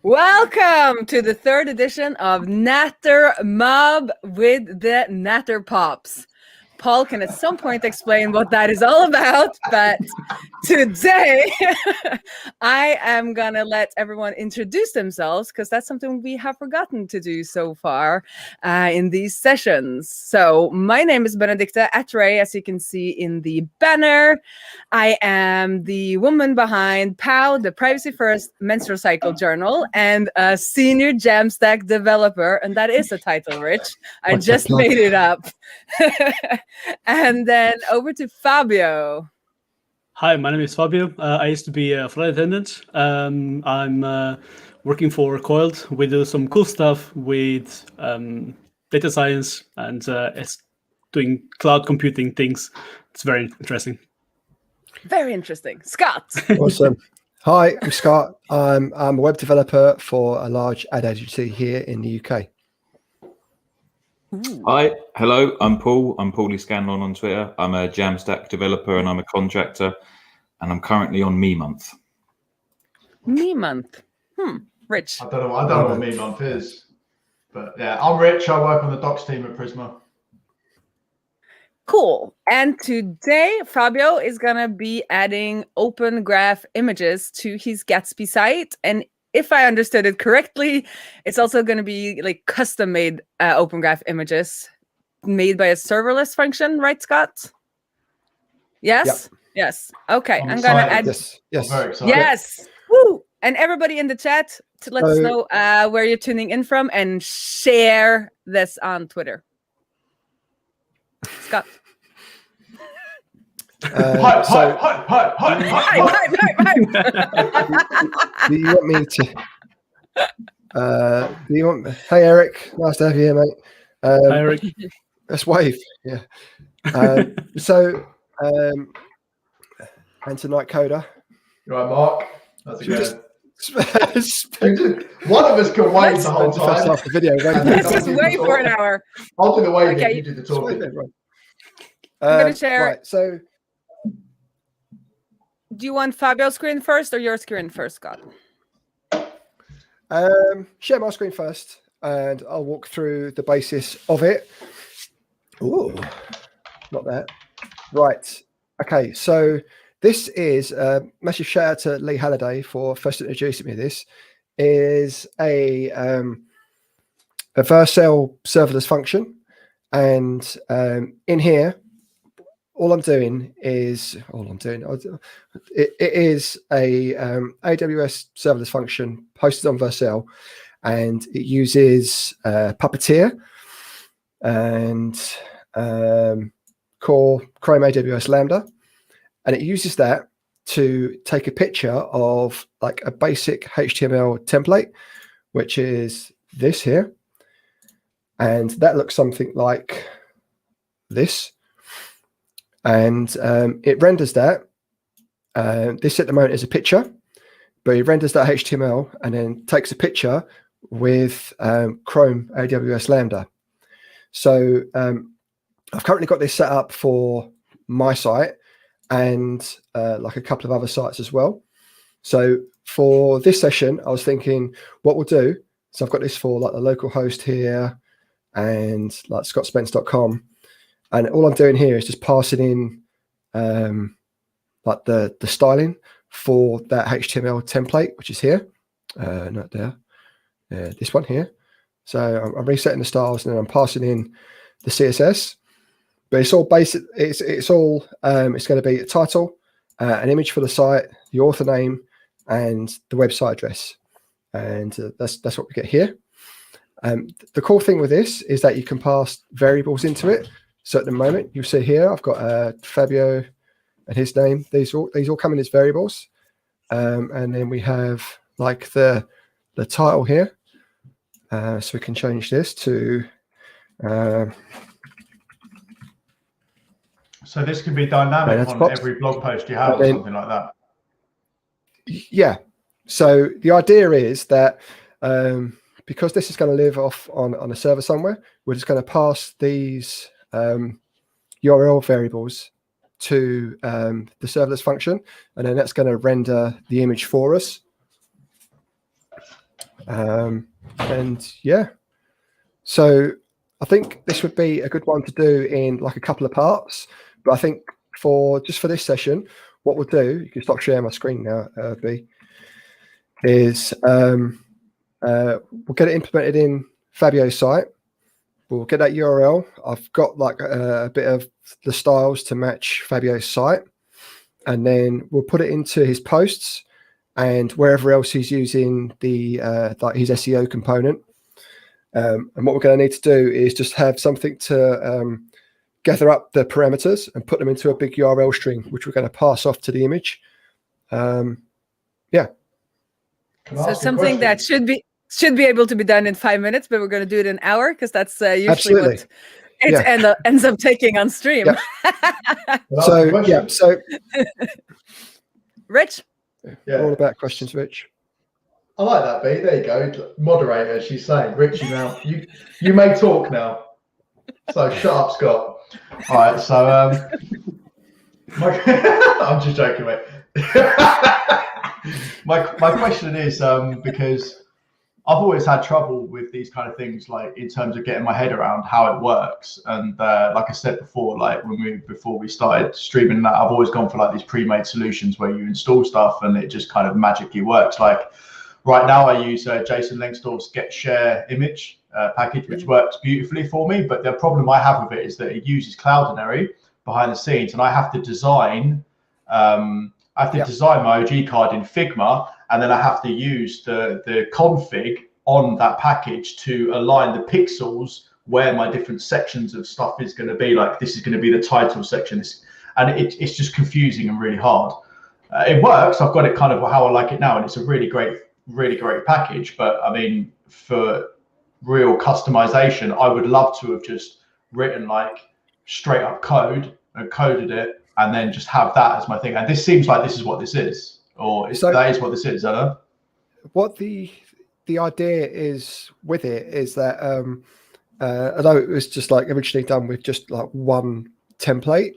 Welcome to the third edition of Nattermob with the Natterpops. Paul can at some point explain what that is all about, but today I am going to let everyone introduce themselves because that's something we have forgotten to do so far in these sessions. So my name is Benedicta at raae, as you can see in the banner. I am the woman behind POW, the Privacy First Menstrual Cycle Journal, and a senior Jamstack developer. And that is a title, Rich. I just made it up. And then over to Fabio. Hi, my name is Fabio. I used to be a flight attendant. I'm working for Coiled. We do some cool stuff with data science and it's doing cloud computing things. It's very interesting. Very interesting. Scott. Awesome. Hi, I'm Scott. I'm a web developer for a large ad agency here in the UK. Ooh. Hi, hello, I'm Paul. I'm Paulie Scanlon on Twitter. I'm a Jamstack developer and I'm a contractor, and I'm currently on Me Month. Me Month. Rich. I don't know what Me Month is, but yeah, I'm Rich. I work on the docs team at Prisma. Cool. And today, Fabio is going to be adding open graph images to his Gatsby site. And if I understood it correctly, it's also going to be like custom made open graph images made by a serverless function, right, Scott? Yes? Yep. Yes. Okay. I'm going to add. Yes. Yes. I'm very excited. Yes. Woo! And everybody in the chat, to let us know where you're tuning in from and share this on Twitter. Scott. Hype. Do you want me to? Do you want? Hey, Eric. Nice to have you here, mate. Hi, Eric. Let's wave. Yeah. And tonight, Coda. You right, Mark? That's good. One of us can wait the whole time. First half the video. Let's just wait for an hour. I'll do the waving. Okay. You do the talking. I'm going to share. Right. So, do you want Fabio's screen first or your screen first, Scott? Share my screen first, and I'll walk through the basis of it. Ooh, not that. Right. Okay. So this is a massive shout out to Lee Halliday for first introducing me to this. Is a Vercel serverless function, and in here. It is a AWS serverless function hosted on Vercel, and it uses Puppeteer and core Chrome AWS Lambda, and it uses that to take a picture of like a basic HTML template, which is this here, and that looks something like this. And it renders that. This at the moment is a picture, but it renders that HTML and then takes a picture with Chrome AWS Lambda. So I've currently got this set up for my site and like a couple of other sites as well. So for this session, I was thinking what we'll do. So I've got this for like the local host here and like scottspence.com. And all I'm doing here is just passing in like the styling for that HTML template, which is here, not there, this one here. So I'm resetting the styles and then I'm passing in the CSS. But it's all basic. It's all it's going to be a title, an image for the site, the author name, and the website address. And that's what we get here. The cool thing with this is that you can pass variables into it. So at the moment, you see here, I've got Fabio and his name. These all come in as variables, and then we have like the title here. So we can change this to. So this can be dynamic on every blog post you have, or something like that. Yeah. So the idea is that because this is going to live off on a server somewhere, we're just going to pass these URL variables to the serverless function, and then that's going to render the image for us. And yeah, so I think this would be a good one to do in like a couple of parts. But I think for this session, what we'll do, you can stop sharing my screen now, B, is we'll get it implemented in Fabio's site. We'll get that URL. I've got like a bit of the styles to match Fabio's site, and then we'll put it into his posts and wherever else he's using the like his SEO component. And what we're going to need to do is just have something to gather up the parameters and put them into a big URL string, which we're going to pass off to the image. Yeah. So something that should be able to be done in 5 minutes, but we're going to do it in an hour because that's usually what it ends up taking on stream. Yeah. So Rich? Yeah. All about questions, Rich. I like that, B. There you go. Moderator, she's saying. Richie, now you may talk now. So shut up, Scott. All right, so I'm just joking, mate. my question is because I've always had trouble with these kind of things, like in terms of getting my head around how it works. And like I said before, like before we started streaming that, I've always gone for like these pre-made solutions where you install stuff and it just kind of magically works. Like right now, I use Jason Lengstorf's Get Share image package, which works beautifully for me. But the problem I have with it is that it uses Cloudinary behind the scenes, and I have to design. Design my OG card in Figma, and then I have to use the config on that package to align the pixels where my different sections of stuff is going to be. Like this is going to be the title section, and it's just confusing and really hard. It works. I've got it kind of how I like it now, and it's a really great package. But I mean, for real customization, I would love to have just written like straight up code and coded it, and then just have that as my thing. And this seems like this is what this is, or that is what this is. I don't know. What the idea is with it is that although it was just like originally done with just like one template,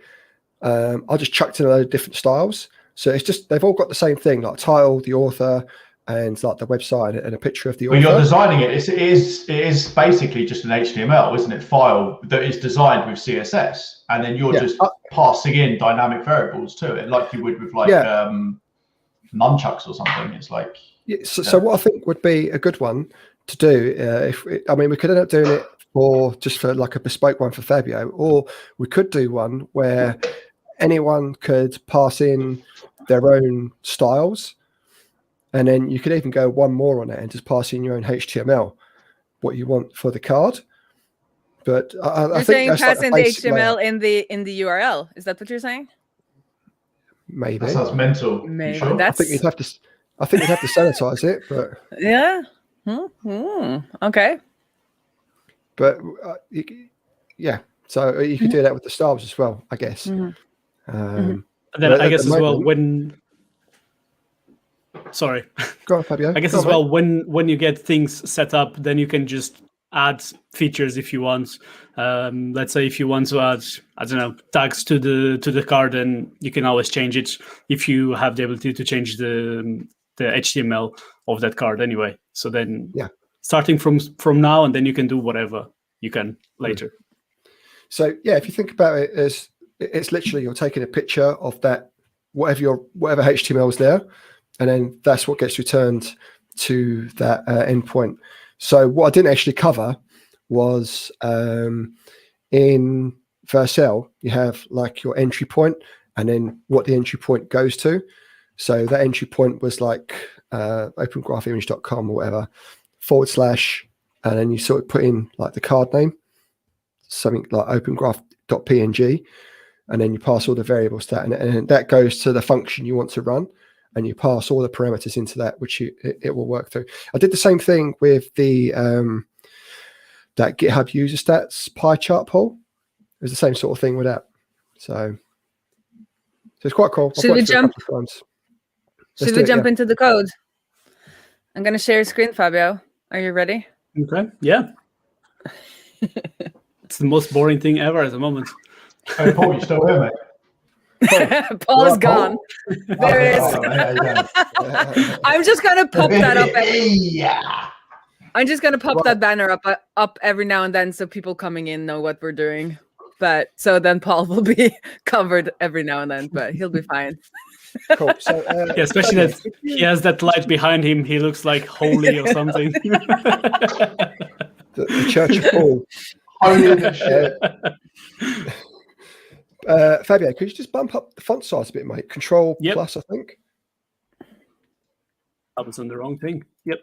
I just chucked in a load of different styles. So it's just they've all got the same thing, like title, the author, and like the website and a picture of the author. When you're designing it, it is basically just an HTML, isn't it? File that is designed with CSS, and then you're just passing in dynamic variables to it, like you would with like nunchucks or something. It's like So what I think would be a good one to do, we could end up doing it for like a bespoke one for Fabio, or we could do one where anyone could pass in their own styles. And then you could even go one more on it and just pass in your own HTML, what you want for the card. But I think that's pass like in the HTML in the URL. Is that what you're saying? Maybe that sounds mental. Maybe sure? I think you'd have to sanitize it, but yeah. Okay. But so you could do that with the styles as well, I guess. And then I guess as well Sorry. Go on, Fabio. I guess as well, when you get things set up, then you can just add features if you want. Let's say if you want to add, I don't know, tags to the card, then you can always change it if you have the ability to change the HTML of that card anyway. So then starting from now, and then you can do whatever you can later. So if you think about it as it's literally you're taking a picture of that whatever HTML is there, and then that's what gets returned to that endpoint. So what I didn't actually cover was in Vercel, you have like your entry point and then what the entry point goes to. So that entry point was like opengraphimage.com or whatever, / and then you sort of put in like the card name, something like opengraph.png, and then you pass all the variables to that, and that goes to the function you want to run. And you pass all the parameters into that, which it will work through. I did the same thing with the that GitHub user stats pie chart poll. It was the same sort of thing with that. So it's quite cool. Should we jump into the code? I'm going to share your screen, Fabio. Are you ready? Okay. Yeah. It's the most boring thing ever at the moment. Hey, Paul, you still here, mate? Paul is gone. There it is. I'm just going to pop that up. I'm just gonna pop that banner up every now and then so people coming in know what we're doing. But so then Paul will be covered every now and then, but he'll be fine. Cool. So Yeah, especially that he has that light behind him. He looks like holy or something. the Church of Paul. Holy than shit. Fabio, could you just bump up the font size a bit, mate? Control Yep. plus, I think. I was on the wrong thing. Yep.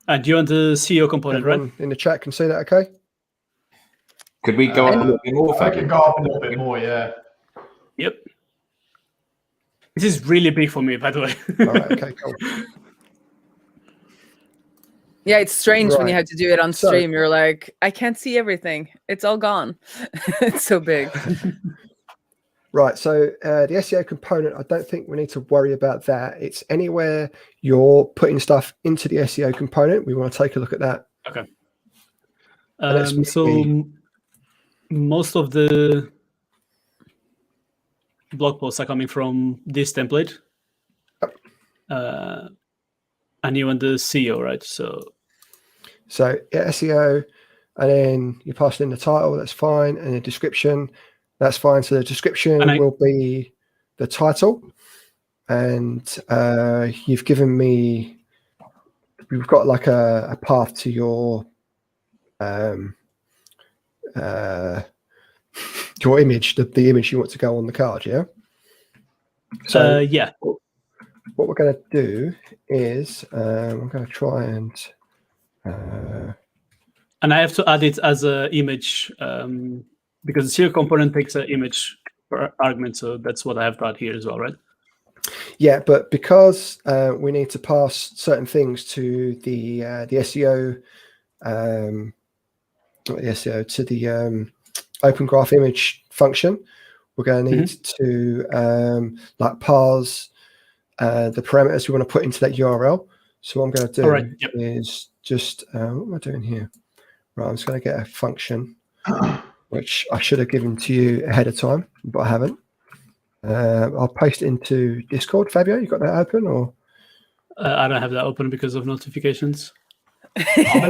And you want the CEO component, Everyone right? in the chat can see that, okay? Could we go up a little bit more, I Fabio? can go up a little bit more, yeah. Yep. This is really big for me, by the way. All right, okay, cool. Yeah, it's strange when you Right. have to do it on So- stream. You're like, I can't see everything. It's all gone. It's so big. Right, so the SEO component, I don't think we need to worry about that. It's anywhere you're putting stuff into the SEO component. We want to take a look at that. Okay. that's So me. most of the blog posts are coming from this template. And you want the CEO, right? So yeah, SEO, and then you pass in the title, that's fine, and the description, that's fine. So the description will be the title, and you've given me, we've got like a path to your image, the image you want to go on the card, yeah? So yeah. What we're going to do is I'm going to try and I have to add it as an image because the CEO component takes an image per argument, so that's what I have to add here as well, right? Yeah, but because we need to pass certain things to the SEO, not the SEO, to the Open Graph Image function, we're going to need to like parse the parameters we want to put into that URL. So what I'm going to do is just what am I doing here? Right, I'm just going to get a function which I should have given to you ahead of time, but I haven't. I'll paste it into Discord. Fabio, you got that open, or? I don't have that open because of notifications. I'm a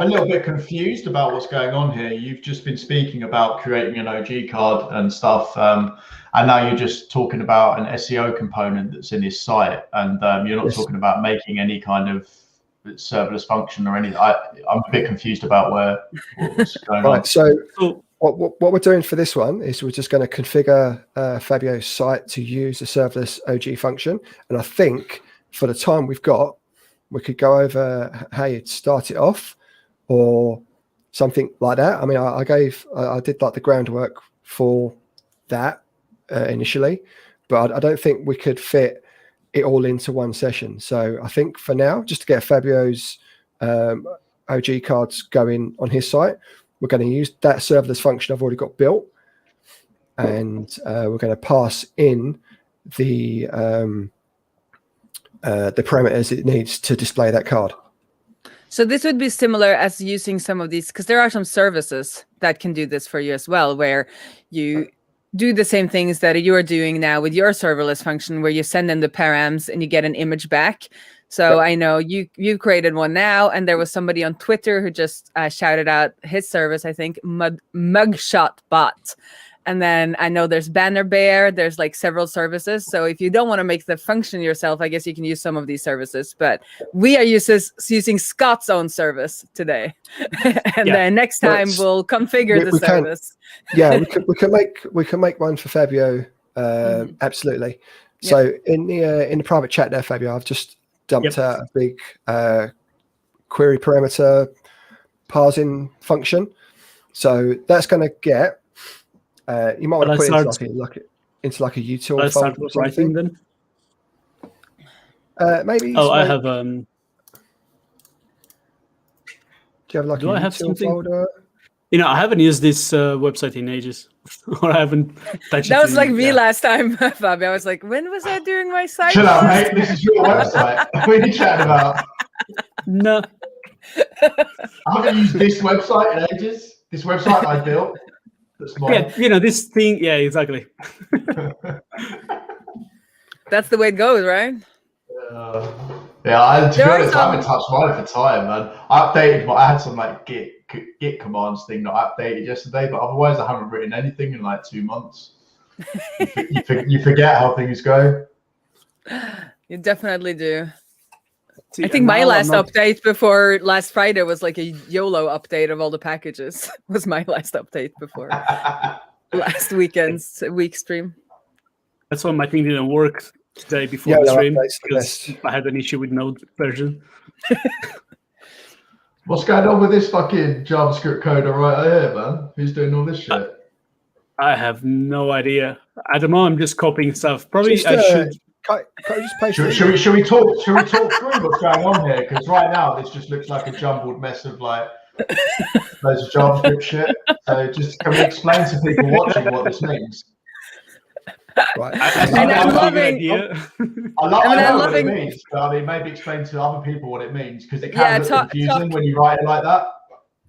little bit confused about what's going on here. You've just been speaking about creating an OG card and stuff, and now you're just talking about an SEO component that's in his site, and you're not talking about making any kind of serverless function or anything. I'm a bit confused about what's going on. Right, so what we're doing for this one is we're just going to configure Fabio's site to use the serverless OG function, and I think for the time we've got, we could go over how you'd start it off or something like that. I mean, I did like the groundwork for that initially, but I don't think we could fit it all into one session. So I think for now, just to get Fabio's OG cards going on his site, we're going to use that serverless function I've already got built, and we're going to pass in the parameters it needs to display that card. So this would be similar as using some of these, because there are some services that can do this for you as well, where you do the same things that you are doing now with your serverless function, where you send in the params and you get an image back. So I know you created one now, and there was somebody on Twitter who just shouted out his service, I think, Mugshot Bot. And then I know there's Banner Bear, there's like several services. So if you don't want to make the function yourself, I guess you can use some of these services. But we are using Scott's own service today. And then next time we'll configure the service. We can make one for Fabio. Absolutely. So in the private chat there, Fabio, I've just dumped out a big query parameter parsing function. So that's going to get. You might want to put it into like a util folder or something. Then. Maybe. I have. Do you have like a util folder? You know, I haven't used this website in ages, or I haven't touched it. That was like me last time, Fabio. I was like, when was I doing my site? Chill out, mate. This is your website. What are you chatting about? No. I haven't used this website in ages. This website I built. Yeah, you know, this thing. Yeah, exactly. That's the way it goes, right? Yeah, to be There are honest, I haven't some. touched mine for time, man. I had some like git commands thing that I updated yesterday, but otherwise I haven't written anything in like 2 months. You forget how things go. You definitely do. See, I think my now I'm last not- update before last Friday was like a YOLO update of all the packages. Was my last update before last weekend's week stream. That's why my thing didn't work today before Yeah, the no, stream updates the because best. I had an issue with Node version. What's going on with this fucking JavaScript coder right here, man? Who's doing all this shit? I have no idea. At the moment, I'm just copying stuff. Probably Just, I should. Can't you just paste it? Should we talk through what's going on here? Because right now this just looks like a jumbled mess of like loads of JavaScript shit. So just can we explain to people watching what this means? Right. I think And that I'm would be a good loving- idea. I I'm know what loving- it means, but I mean maybe explain to other people what it means because it Yeah, can look confusing when you write it like that.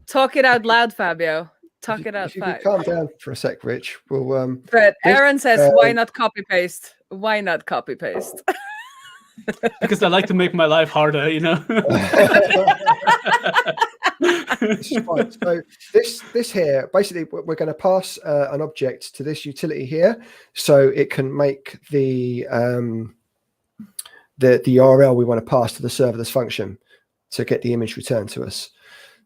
Talk it out loud, Fabio. Talk If it out if you can loud. calm down for a sec, Rich, we'll But this, Aaron says, why not copy paste? Why not copy paste? Because I like to make my life harder, you know. this is fine. So this here, basically, we're going to pass an object to this utility here, so it can make the URL we want to pass to the serverless function to get the image returned to us.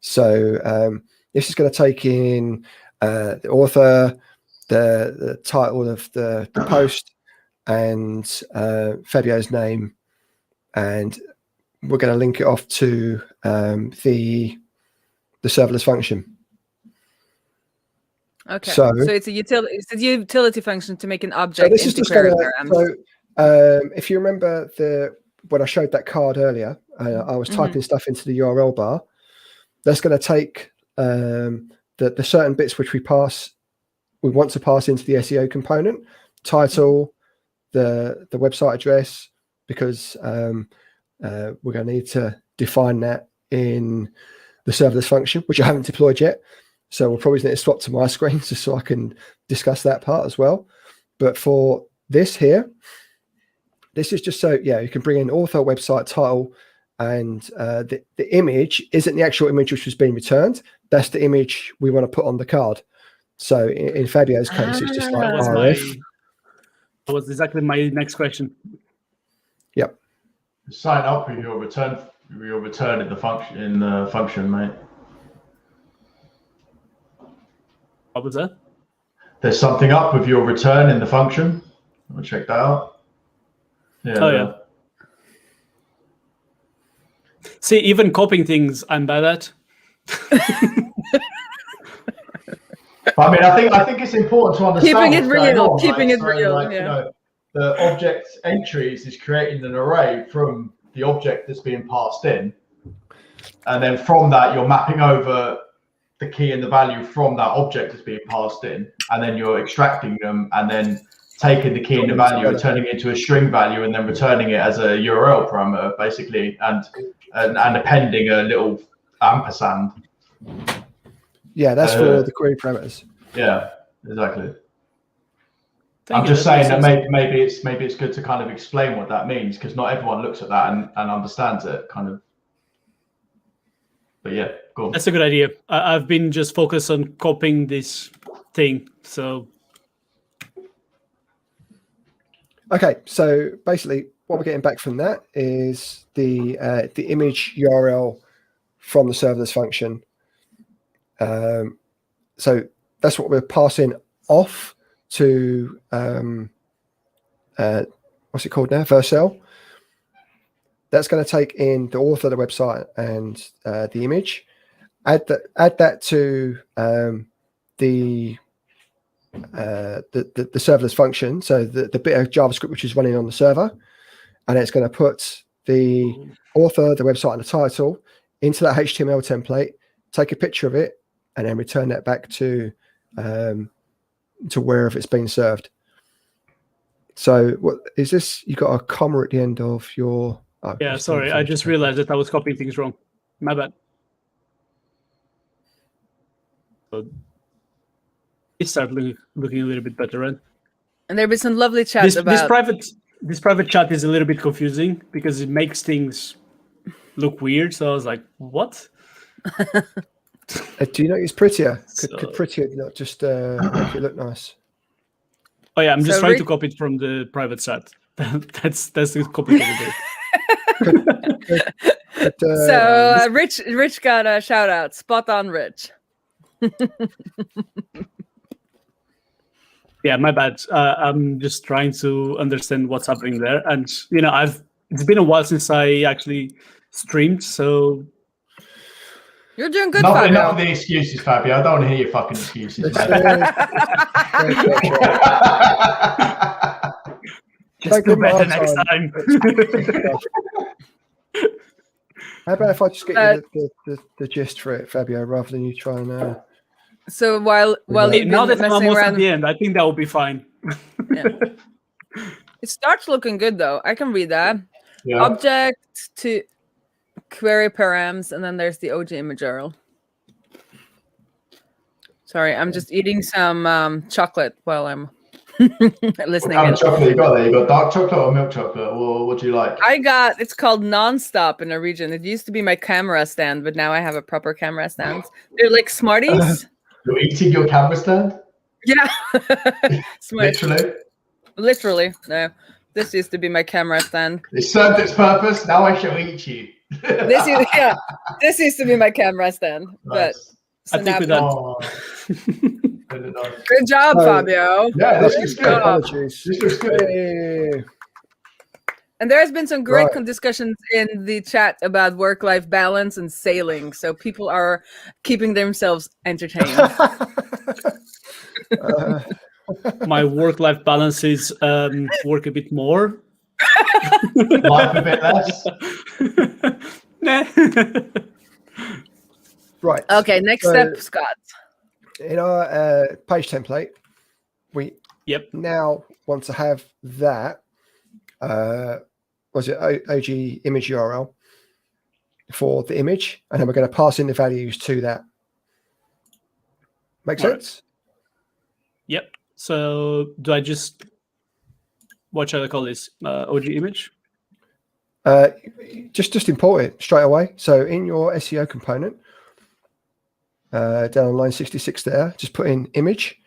So this is going to take in the author, the title of the post, and Fabio's name, and we're going to link it off to the serverless function. Okay. So it's a utility function to make an object this is into just query gonna, params. if you remember when I showed that card earlier, I was typing stuff into the URL bar. That's going to take the certain bits which we want to pass into the SEO component, title, the website address, because we're going to need to define that in the serverless function, which I haven't deployed yet. So we'll probably need to swap to my screen just so I can discuss that part as well. But for this here, this is just so, you can bring in author, website, title, and the image isn't the actual image which was being returned. That's the image we want to put on the card. So in Fabio's case, it's just like RF. That was exactly my next question. Yep. Sign up with your return in the function, mate. What was that? There's something up with your return in the function. I'll check that out. Yeah. Oh yeah. See, even copying things, I'm bad at. I mean, I think it's important to understand Keeping it what's going real, on, keeping it so, real, like, yeah. you know, the object entries is creating an array from the object that's being passed in, and then from that you're mapping over the key and the value from that object that's being passed in, and then you're extracting them and then taking the key and the value and turning it into a string value and then returning it as a URL parameter, basically, and appending a little ampersand. Yeah, that's for the query parameters. Yeah, exactly. Thank I'm you, just that saying makes that maybe it's good to kind of explain what that means, because not everyone looks at that and understands it, kind of. But yeah, go on. That's a good idea. I've been just focused on copying this thing. So Okay, so basically what we're getting back from that is the image URL from the serverless function. So that's what we're passing off to what's it called now? Vercel. That's going to take in the author, the website, and the image. Add that to the serverless function, so the bit of JavaScript which is running on the server, and it's going to put the author, the website, and the title into that HTML template, take a picture of it, and then return that back to wherever it's been served. So what is this? You got a comma at the end of your... Oh, yeah, sorry, I just realized that I was copying things wrong. My bad. So it started looking a little bit better, right? And there'll be some lovely chat about... This private this private chat is a little bit confusing because it makes things look weird. So I was like, what? Do you know it's prettier? So- Could prettier not just make it look nice? Oh yeah, I'm just So trying to copy it from the private chat. That's the complicated bit. So Rich got a shout out. Spot on, Rich. Yeah, my bad. I'm just trying to understand what's happening there, and it's been a while since I actually streamed, so You're doing good, Enough Fabio. of the excuses, Fabio. I don't want to hear your fucking excuses, Let's, mate. just do better next time. How about if I just get you the gist for it, Fabio, rather than you try and... So while you've Now been that I'm messing almost at around, the end, I think that will be fine. yeah. It starts looking good though. I can read that. Yeah. Object to query params, and then there's the OG image URL. Sorry, I'm just eating some chocolate while I'm listening. What kind of chocolate you got there? You got dark chocolate or milk chocolate? Or what do you like? It's called Nonstop in Norwegian. It used to be my camera stand, but now I have a proper camera stand. They're like Smarties. You're eating your camera stand? Yeah. Literally? No. This used to be my camera stand. It served its purpose. Now I shall eat you. This used to be my camera stand. But Nice. so I think with now- Good job, Fabio. Yeah, this looks good. Apologies. This looks good. Hey. And there has been some great Right. discussions in the chat about work-life balance and sailing. So people are keeping themselves entertained. My work-life balance is work a bit more. Life a bit less. Nah. Right. Okay, next So- step, Scott. In our page template, we Yep. now want to have that, was it OG image URL for the image, and then we're going to pass in the values to that. Make All right. sense? Yep. So do I just what shall I call this? OG image? Just import it straight away. So in your SEO component, down on line 66 there, just put in image.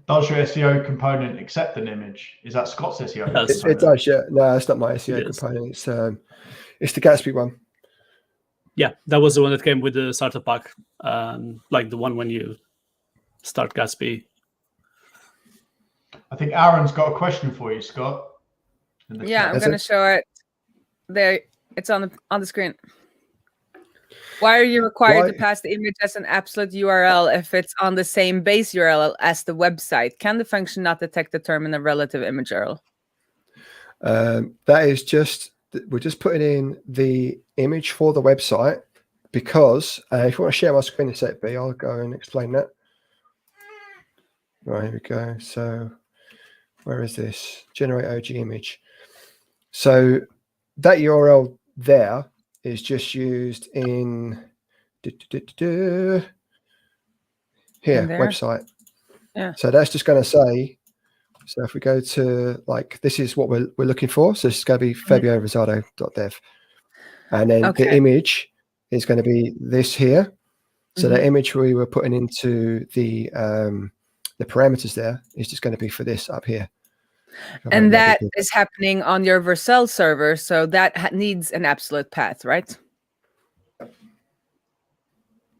Does your SEO component accept an image? Is that Scott's SEO? Yes. It does, yeah. No, that's not my SEO Yes. component. It's the Gatsby one. Yeah, that was the one that came with the starter pack, like the one when you start Gatsby. I think Aaron's got a question for you, Scott. in the Yeah, chat. I'm That's going to it. show it. There, it's on the screen. Why are you required to Why- pass the image as an absolute URL if it's on the same base URL as the website? Can the function not detect the term in a relative image URL? That is just, we're just putting in the image for the website because if you want to share my screen a sec, B, I'll go and explain that. Right, here we go. So where is this? Generate OG image. So that URL there is just used in here, In there? website. Yeah. So that's just going to say, so if we go to like, this is what we're looking for. So this is going to be fabiorosado.dev. And then Okay. the image is going to be this here. So the Mhm. image we were putting into the parameters there is just going to be for this up here. And that is happening on your Vercel server, so that needs an absolute path, right?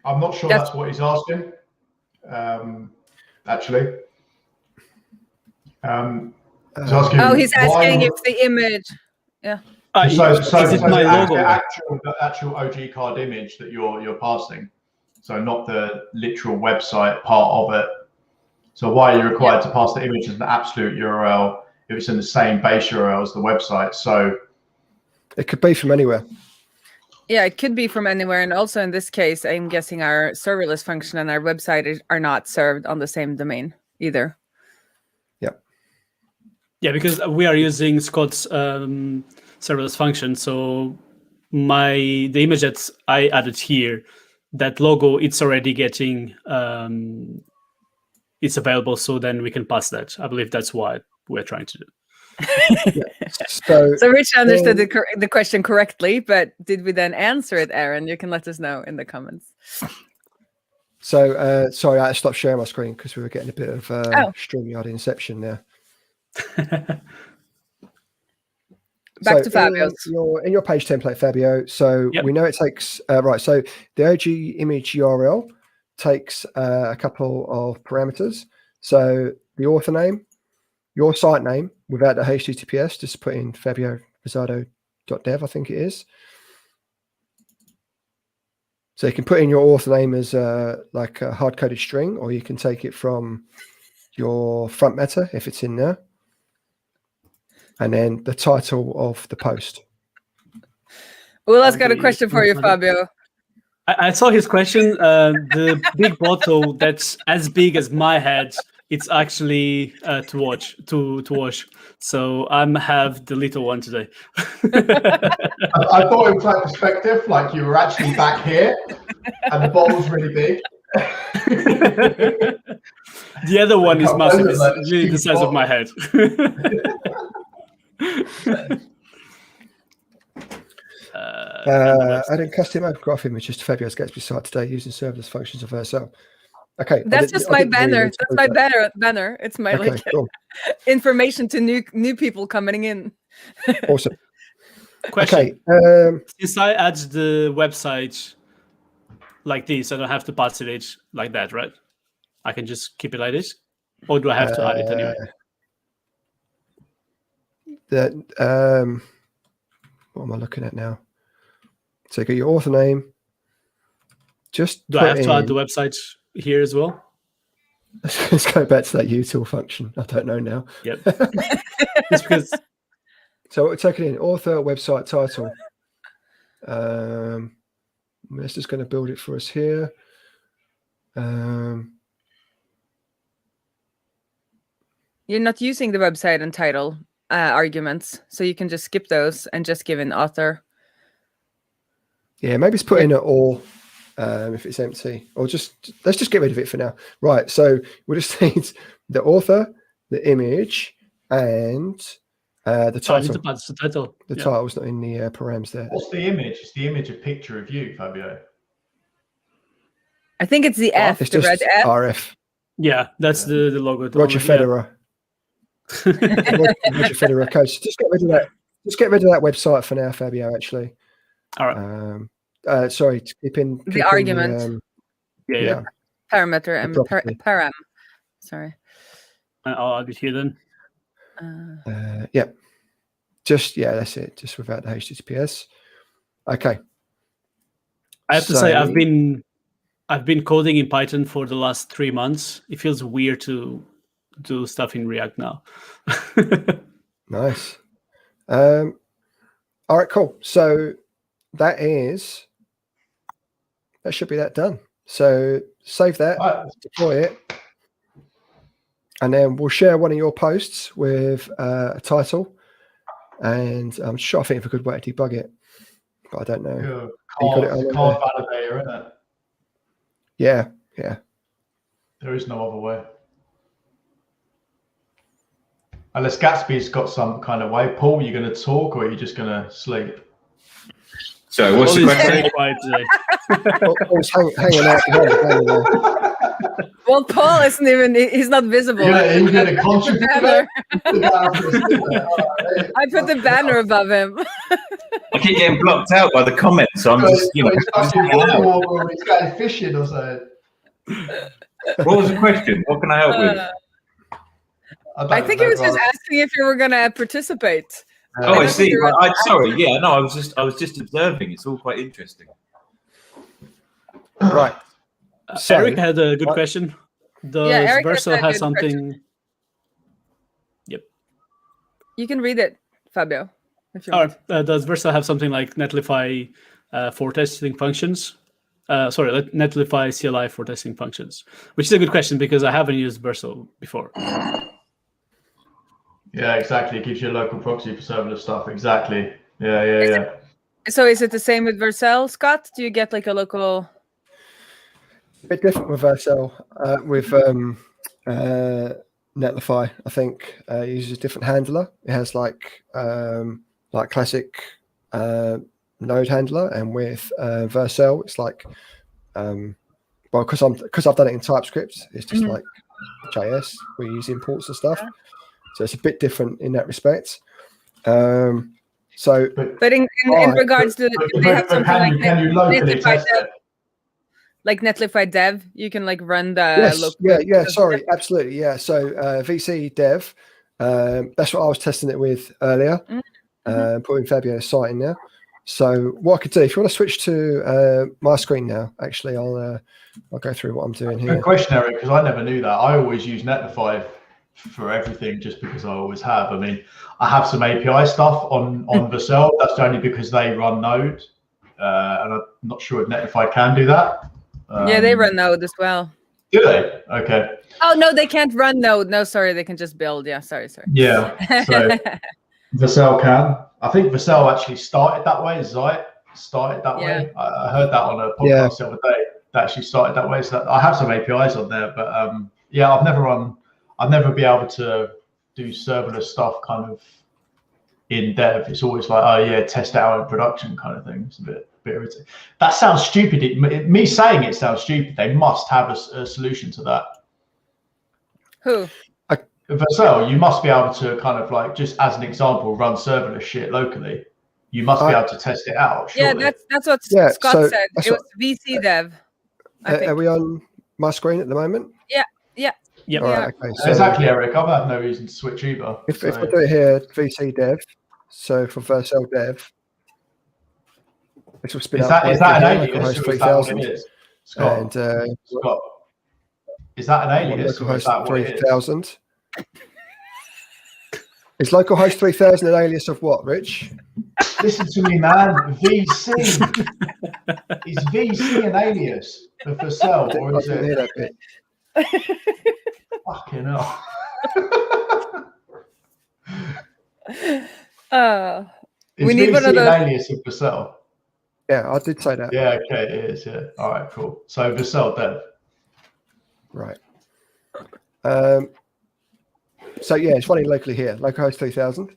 I'm not sure That's- that's what he's asking. Actually, he's asking. Oh, he's asking why- if the image. Is it my logo? The actual OG card image that you're passing, so not the literal website part of it. So why are you required to pass the image as an absolute URL if it's in the same base URL as the website? So It could be from anywhere. Yeah, it could be from anywhere. And also in this case, I'm guessing our serverless function and our website are not served on the same domain either. Yeah, because we are using Scott's serverless function. So the image that I added here, that logo, it's already getting it's available. So then we can pass that. I believe that's what we're trying to do. So Rich understood the question correctly, but did we then answer it, Aaron? You can let us know in the comments. So sorry, I stopped sharing my screen because we were getting a bit of StreamYard inception there. Back to Fabio's. In your page template, Fabio. So we know it takes right. So the OG image URL takes a couple of parameters. So the author name, your site name without the HTTPS, just put in fabiorosado.dev, I think it is. So you can put in your author name as like a hard-coded string, or you can take it from your front meta if it's in there. And then the title of the post. Well, I've got a question for you, Fabio. I saw his question. The big bottle that's as big as my head, it's actually to wash. So I'm have the little one today. I thought it was like perspective, like you were actually back here, and the bottle's really big. The other one is massive. It's really the size of my head. Adding custom graph images to Fabio's Gatsby site today using serverless functions of RSL. Okay, that's just my banner. That's my banner. It's my cool. Information to new people coming in. Awesome. Question. Okay. Since I add the website like this, I don't have to pass it like that, right? I can just keep it like this, or do I have to add it anyway? What am I looking at now? So you got your author name. Just do I have to add the website here as well? Let's go back to that util function. I don't know now. Yep. Just because. So we're taking in author, website title. It's just going to build it for us here. You're not using the website and title arguments, so you can just skip those and just give an author. Yeah, maybe it's put in an or if it's empty, or let's just get rid of it for now. Right. So we'll just need the author, the image, and the title. The title. The title's not in the params there. What's the image? Is the image a picture of you, Fabio? I think it's the F. It's just red F. RF. Yeah, that's the logo. Roger Federer. Roger Federer codes. Just get rid of that. Just get rid of that website for now, Fabio. Actually. All right. Sorry, to keep in the argument. Yeah. Parameter and param. Sorry. I'll add it here then. Yeah. That's it. Just without the HTTPS. Okay. I have to say, I've been coding in Python for the last 3 months. It feels weird to do stuff in React now. Nice. All right, cool. So that should be that done. So save that, deploy it, and then we'll share one of your posts with a title. And I'm sure I think of a good way to debug it, but I don't know. Card validator, isn't it? Yeah. There is no other way. Unless Gatsby's got some kind of way. Paul, you going to talk or are you just going to sleep? So what's the question? Paul's hanging out. Well, Paul isn't he's not visible. You're going to contribute to I put the banner above him. I keep getting blocked out by the comments, so I'm just, he's going fishing or something. What was the question? What can I help with? I think he was just asking if you were going to participate. I see. Sorry. Yeah, no, I was just observing. It's all quite interesting. Right. So, Eric had a good question. Does Vercel have something? Question. Yep. You can read it, Fabio. If you want. Does Vercel have something like Netlify for testing functions? Netlify CLI for testing functions, which is a good question because I haven't used Vercel before. Yeah, exactly. It gives you a local proxy for serverless stuff. Exactly. Yeah. So is it the same with Vercel, Scott? Do you get like a local? A bit different with Vercel. With Netlify, I think, uses a different handler. It has like classic node handler, and with Vercel, it's like because I've done it in TypeScript, it's just like JS. We use imports and stuff, so it's a bit different in that respect. But in regards to, do they have something like can you locally test it? Like Netlify Dev, you can like run the yes, sorry, absolutely, yeah. So VC Dev, that's what I was testing it with earlier. Putting Fabio's site in there. So what I could do, if you want to switch to my screen now, actually, I'll go through what I'm doing here. Good question, Eric, because I never knew that. I always use Netlify for everything, just because I always have. I mean, I have some API stuff on Vercel. That's only because they run Node, and I'm not sure if Netlify can do that. Yeah, they run Node as well. Do they? Okay. Oh no, they can't run Node. No, sorry, they can just build. Yeah, sorry. Yeah. So Vercel can. I think Vercel actually started that way. Zeit started that way. I heard that on a podcast the other day. That actually started that way. So I have some APIs on there, but yeah, I've never been able to do serverless stuff kind of in dev. It's always like, oh yeah, test it out in production kind of thing. It's a bit irritating. That sounds stupid. Me saying it sounds stupid. They must have a solution to that. Who? Vercel, you must be able to kind of like, just as an example, run serverless shit locally. You must be able to test it out. Surely. Yeah, that's what Scott said. It was VC Dev. Are we on my screen at the moment? Yeah. All right, okay. So exactly, Eric. I've had no reason to switch either. If I do it here, VC Dev, so for Vercel Dev, this will spin up. Is that an alias? 3000. Scott, Scott, is that an alias? Localhost 3000. Is localhost 3000 an alias of what, Rich? Listen to me, man. VC. Is VC an alias for Vercel, or is it? Fucking hell. We need one of those. An alias of Vercel. Yeah, I did say that. Yeah, okay, it is. Yeah. All right, cool. So Vercel Dev. Right. So yeah, it's running locally here, localhost 3000,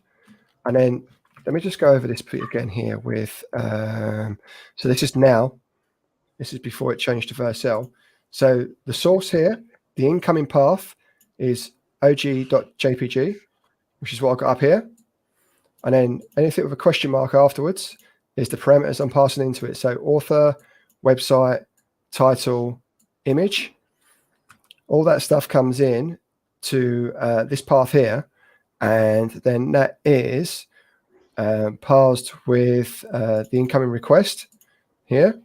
and then let me just go over this bit again here with. So this is now. This is before it changed to Vercel. So the source here, the incoming path, is og.jpg, which is what I got up here, and then anything with a question mark afterwards is the parameters I'm passing into it. So author, website, title, image. All that stuff comes in to this path here, and then that is parsed with the incoming request here,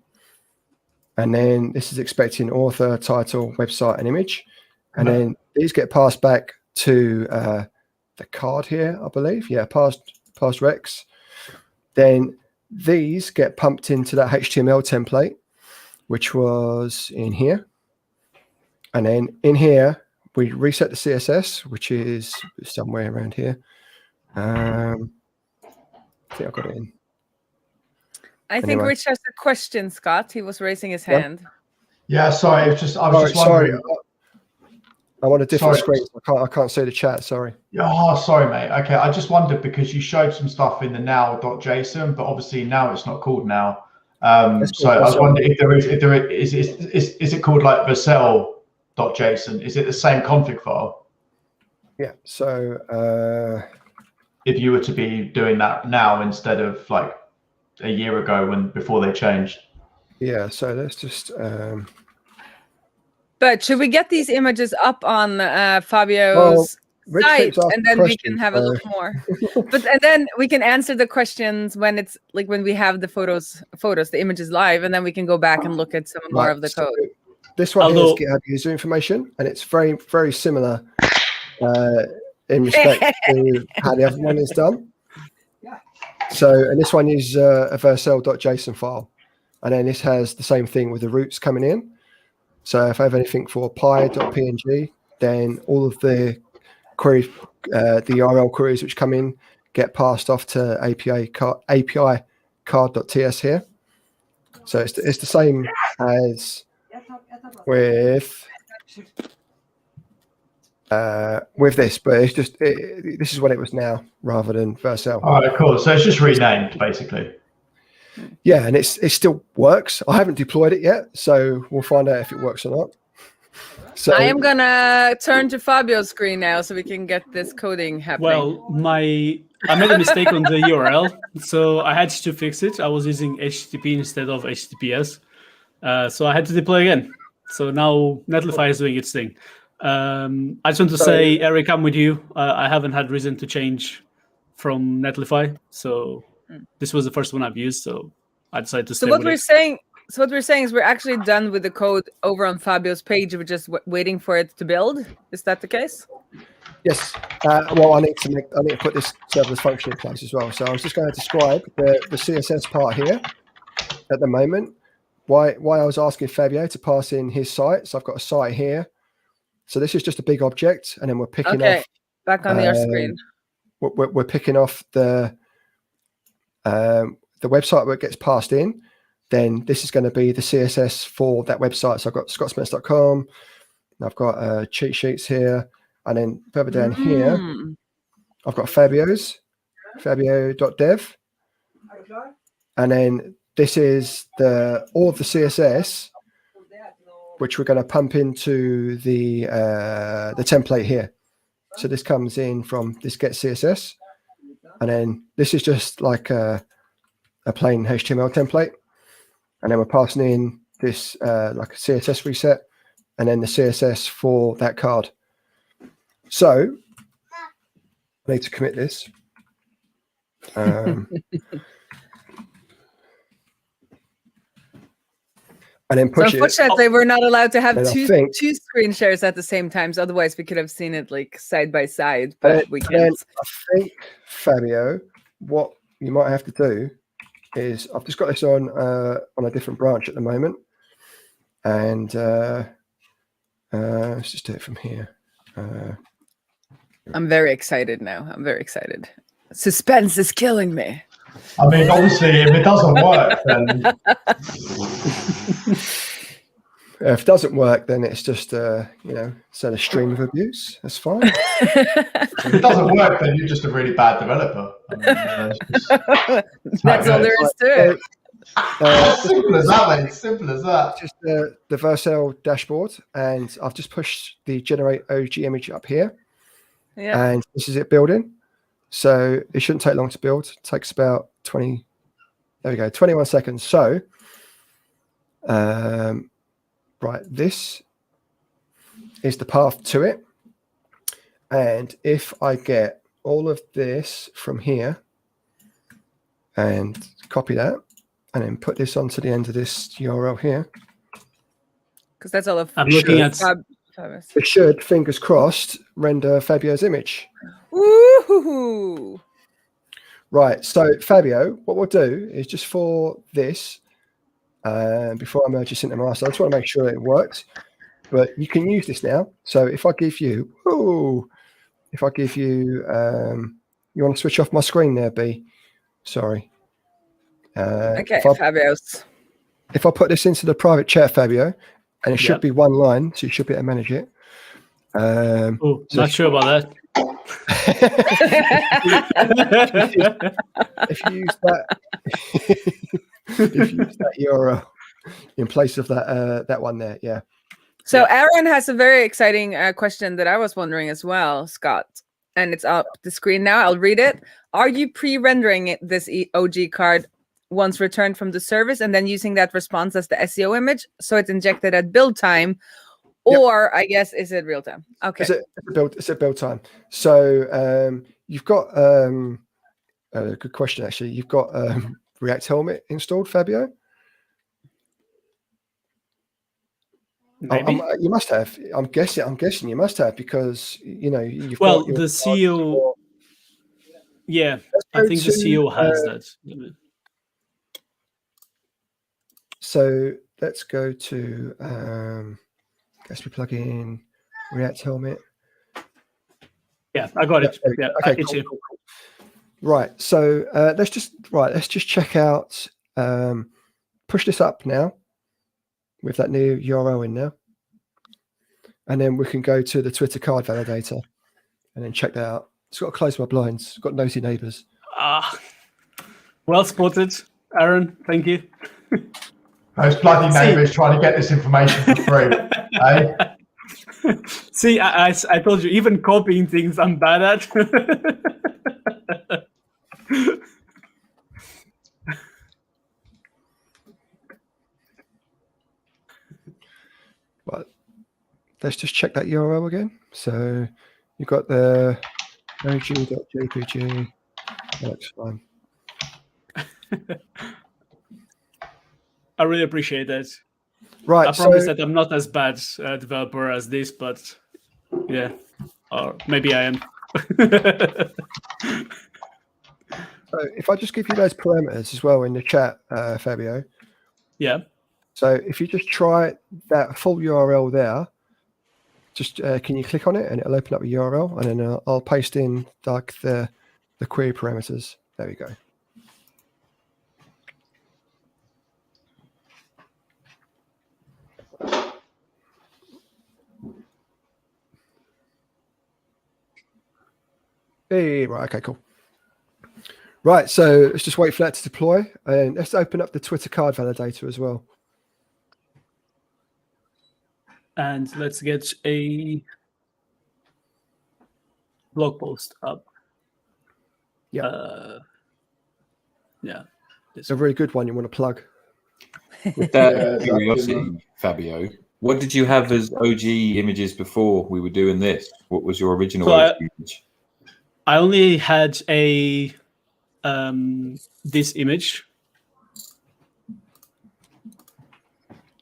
and then this is expecting author, title, website, and image, and then these get passed back to the card here, I believe. Yeah, passed recs. Then these get pumped into that HTML template, which was in here. And then in here, we reset the CSS, which is somewhere around here. I think I got it in. I think Rich has a question, Scott. He was raising his hand. Yeah, sorry. I was just wondering. Sorry. I'm on a different screen. I can't see the chat. Sorry. Oh, sorry, mate. Okay, I just wondered because you showed some stuff in the now.json, but obviously now it's not called now. So I was wondering if is it called like Vercel.json? Is it the same config file? Yeah. So if you were to be doing that now instead of like a year ago before they changed. Yeah. So let's just. But should we get these images up on Fabio's site, and then we can have a look more? And then we can answer the questions when it's like when we have the photos, the images live, and then we can go back and look at some more of the code. This one here is GitHub user information, and it's very, very similar in respect to how the other one is done. So, and this one uses a Vercel.json file, and then this has the same thing with the roots coming in. So if I have anything for pi.png, then all of the queries, the URL queries which come in, get passed off to API card.ts here. So it's the same as with with this, but it's just this is what it was now rather than Vercel. All right, cool. So it's just renamed basically. Yeah, and it still works. I haven't deployed it yet, so we'll find out if it works or not. So I am gonna turn to Fabio's screen now so we can get this coding happening. Well, I made a mistake on the URL, so I had to fix it. I was using HTTP instead of HTTPS, so I had to deploy again. So now Netlify is doing its thing. I just want to say, Eric, I'm with you. I haven't had reason to change from Netlify, so this was the first one I've used, so I decided to stay with it. So what we're saying is we're actually done with the code over on Fabio's page. We're just waiting for it to build. Is that the case? yes. Well, I need to put this serverless function in place as well. So I was just going to describe the CSS part here at the moment. Why I was asking Fabio to pass in his site. So I've got a site here. So this is just a big object, and then we're picking off. Back on your screen. We're picking off the website where it gets passed in. Then this is going to be the CSS for that website. So I've got scottsmiths.com. I've got cheat sheets here, and then further down here, I've got Fabio's, fabio.dev, and then this is all of the CSS, which we're going to pump into the template here. So this comes in from this get CSS, and then this is just like a plain HTML template, and then we're passing in this like a CSS reset, and then the CSS for that card. So I need to commit this. And then push so unfortunately, we're not allowed to have two screen shares at the same time. So otherwise, we could have seen it like side by side, but we can't. I think, Fabio, what you might have to do is I've just got this on a different branch at the moment, and let's just do it from here. I'm very excited now. I'm very excited. Suspense is killing me. I mean, obviously, if it doesn't work, then if it doesn't work, then it's just a stream of abuse. That's fine. if it doesn't work, then you're just a really bad developer. I mean, that's all there is to it. Simple as that, mate. Simple as that. Just the Vercel dashboard, and I've just pushed the generate OG image up here. Yeah. And this is it building. So it shouldn't take long to build. It takes about 21 seconds. So, right, this is the path to it. And if I get all of this from here and copy that, and then put this onto the end of this URL here. Because that's all I'm looking at... It should, fingers crossed, render Fabio's image. Woohoo! Right, so Fabio, what we'll do is just for this, before I merge this into master, I just want to make sure it works. But you can use this now. So if I give you, you want to switch off my screen there, B? Sorry. Okay, Fabio's. If I put this into the private chat, Fabio, and it should be one line, so you should be able to manage it. Not sure about that. if you use that URL in place of that one there, yeah. So Aaron has a very exciting question that I was wondering as well, Scott, and it's up the screen now. I'll read it. Are you pre-rendering this OG card once returned from the service and then using that response as the SEO image, so it's injected at build time? Or I guess, is it real time? Okay. It's a build time. So you've got a good question actually. You've got React Helmet installed, Fabio? Maybe. You must have. I'm guessing you must have, because you've got the CEO. Yeah, I think the CEO has that. So let's go to Gatsby plugin, React Helmet. Yeah, I got it. Yeah, okay, cool. Right. So let's just check out. Push this up now with that new URL in there. and then we can go to the Twitter card validator and then check that out. Just got to close my blinds. Got nosy neighbours. Well spotted, Aaron. Thank you. Those bloody neighbours trying to get this information for free. Eh? See, I told you, even copying things I'm bad at. But let's just check that URL again. So you've got the og.jpg. That's fine. I really appreciate that. Right. I promise that I'm not as bad a developer as this, but yeah, or maybe I am. So if I just give you those parameters as well in the chat, Fabio. Yeah. So if you just try that full URL there, just can you click on it and it'll open up a URL, and then I'll paste in like the query parameters. There we go. Hey, right, okay, cool. Right, so let's just wait for that to deploy, and let's open up the Twitter card validator as well. And let's get a blog post up. Yeah. Yeah. It's a really good one you want to plug. With that curiosity, Fabio, what did you have as OG images before we were doing this? What was your original OG image? I only had a this image,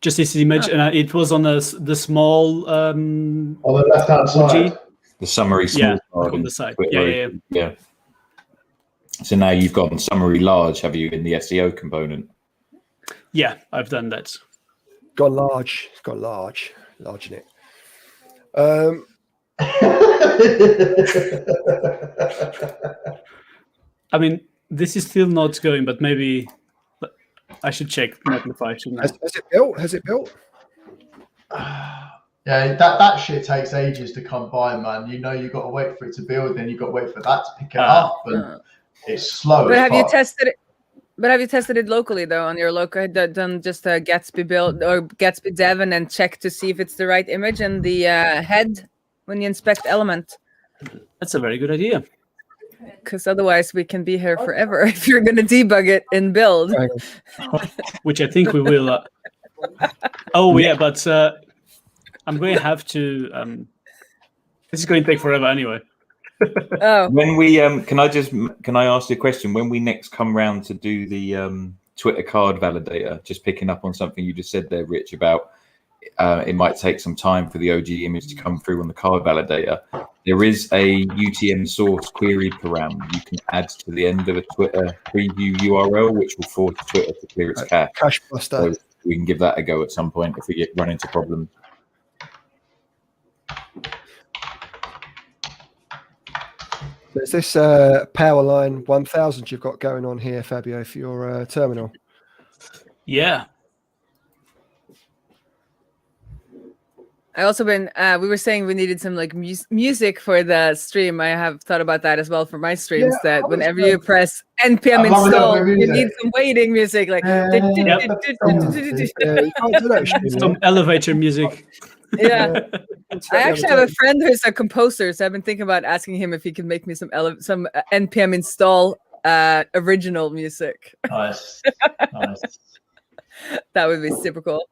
just this image, and it was on the small on the left-hand side, the summary small on the side. Yeah. So now you've gone summary large, have you, in the SEO component? Yeah, I've done that. Gone large. It's got large in it. I mean, this is still not going, but maybe I should check Netlify. Has it built? Has it built? Yeah, that shit takes ages to come by, man. You know, you've got to wait for it to build, then you've got to wait for that to pick it up, and it's slow. But have you tested it? But have you tested it locally though, on your local? Done just a Gatsby build or Gatsby dev, and then check to see if it's the right image and the head when you inspect element? That's a very good idea. Because otherwise we can be here forever if you're going to debug it in build. Which I think we will. Oh yeah, but I'm going to have to. This is going to take forever anyway. Oh. When we can I ask you a question? When we next come round to do the Twitter card validator, just picking up on something you just said there, Rich, about it might take some time for the OG image to come through on the card validator. There is a UTM source query param you can add to the end of a Twitter preview URL, which will force Twitter to clear its cache. Cache buster. So we can give that a go at some point if we run into problems. There's this Powerline 1000 you've got going on here, Fabio, for your terminal. Yeah. I also been. We were saying we needed some like music for the stream. I have thought about that as well for my streams. Yeah, that whenever you press npm install, you need some waiting music, like some elevator music. Yeah. I actually have a friend who's a composer, so I've been thinking about asking him if he can make me some npm install original music. Nice. That would be super cool.